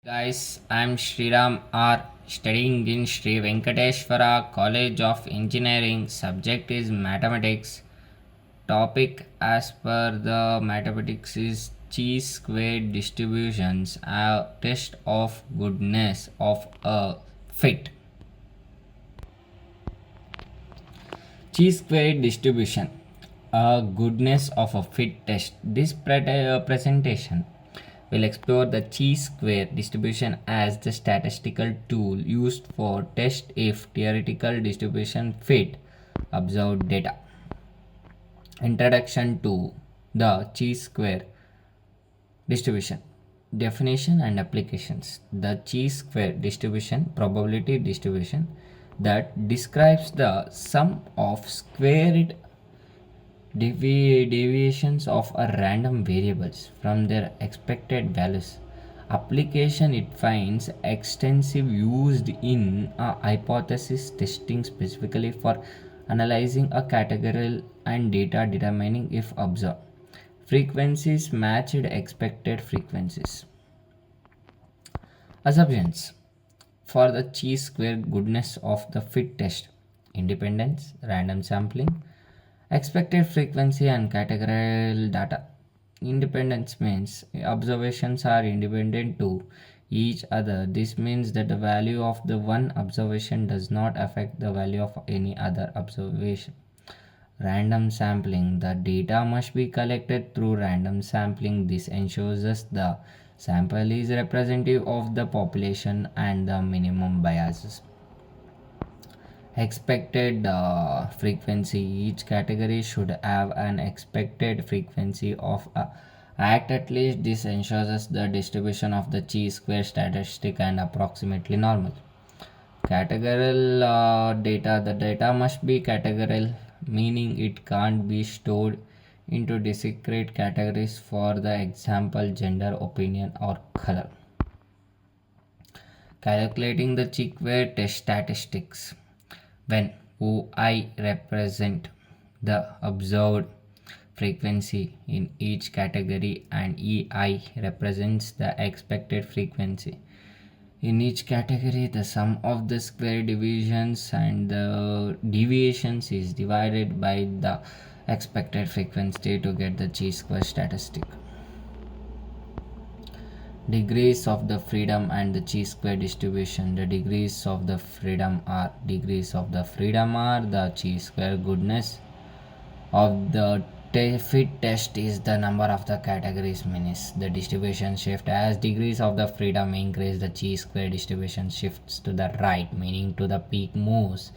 Guys, I'm Sriram.R studying in Sri Venkateshwara College of Engineering. Subject is mathematics. Topic as per the mathematics is chi square distributions, a test of goodness of a fit. Chi square distribution, a goodness of a fit test. This presentation will explore the chi square distribution as the statistical tool used for test if theoretical distribution fit observed data. Introduction to the chi square distribution. Definition and applications. The chi square distribution, probability distribution that describes the sum of squared deviations of a random variables from their expected values. Application: it finds extensive used in a hypothesis testing, specifically for analyzing a categorical and data determining if observed frequencies matched expected frequencies. Assumptions for the chi square goodness of the fit test: independence, random sampling, expected frequency, and categorical data. Independence means observations are independent to each other. This means that the value of the one observation does not affect the value of any other observation. Random sampling: the data must be collected through random sampling. This ensures that the sample is representative of the population and the minimum biases. Expected frequency: each category should have an expected frequency of at least. This ensures the distribution of the chi square statistic and approximately normal. Categorical data: the data must be categorical, meaning it can't be stored into discrete categories, for the example gender, opinion, or color. Calculating the chi square test statistics: when OI represent the observed frequency in each category and EI represents the expected frequency in each category, the sum of the square divisions and the deviations is divided by the expected frequency to get the chi square statistic. Degrees of the freedom and the chi square distribution. The degrees of the freedom are: degrees of the freedom are the chi square goodness of the fit test is the number of the categories minus the distribution shift. As degrees of the freedom increase, the chi square distribution shifts to the right, meaning to the peak moves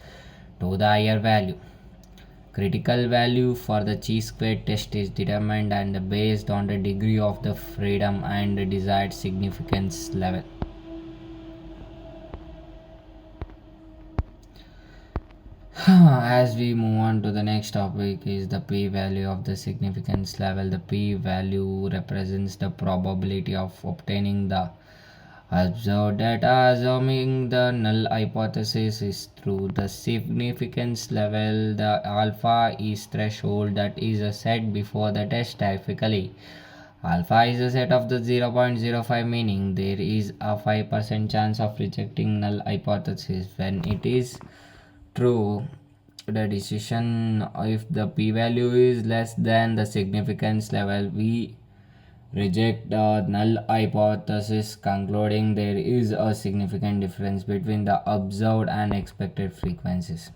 to the higher value. Critical value for the chi square test is determined and based on the degree of the freedom and the desired significance level. As we move on to the next topic is the p-value of the significance level. The p-value represents the probability of obtaining the observed data, assuming the null hypothesis is true. The significance level: the alpha is threshold that is set before the test. Typically, alpha is a set of the 0.05, meaning there is a 5% chance of rejecting null hypothesis. When it is true, the decision: if the p-value is less than the significance level, we reject the null hypothesis, concluding there is a significant difference between the observed and expected frequencies.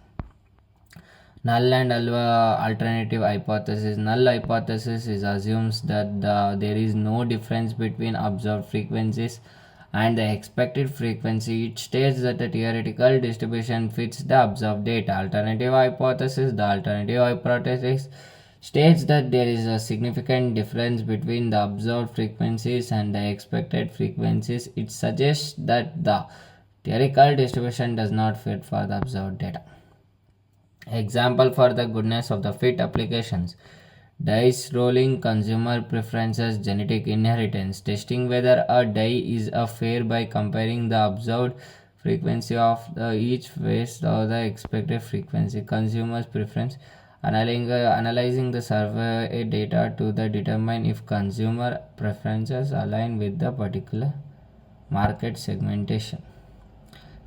Null and alternative hypothesis. Null hypothesis is assumes that there is no difference between observed frequencies and the expected frequency. It states that the theoretical distribution fits the observed data. Alternative hypothesis. The alternative hypothesis states that there is a significant difference between the observed frequencies and the expected frequencies. It suggests that the theoretical distribution does not fit for the observed data. Example for the goodness of the fit applications: dice rolling, consumer preferences, genetic inheritance. Testing whether a die is a fair by comparing the observed frequency of each face or the expected frequency. Consumer's preference: analyzing the survey data to determine if consumer preferences align with the particular Market segmentation.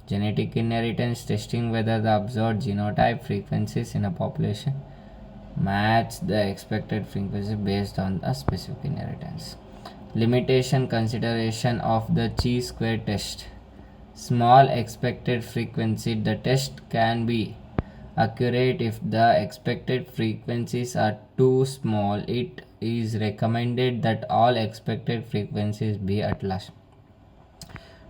Genetic inheritance testing whether the observed genotype frequencies in a population match the expected frequency based on a specific inheritance. Limitation consideration of the chi-square test. Small expected frequency. The test can be accurate if the expected frequencies are too small. It is recommended that all expected frequencies be at large.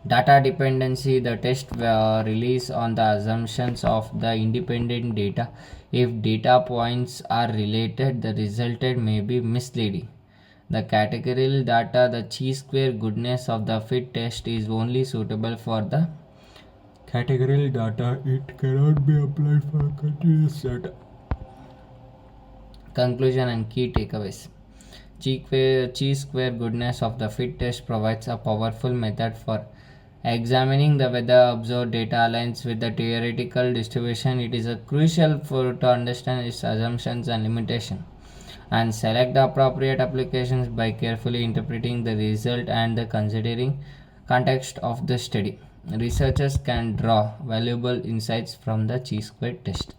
Data dependency. The test relies on the assumptions of the independent data. If data points are related, the result may be misleading. The categorical data. The chi-square goodness of the fit test is only suitable for the categorical data. It cannot be applied for continuous data. Conclusion and key takeaways. Chi-square goodness of the fit test provides a powerful method for examining the whether observed data aligns with the theoretical distribution. It is crucial to understand its assumptions and limitations and select the appropriate applications by carefully interpreting the result and the considering context of the study. Researchers can draw valuable insights from the chi-square test.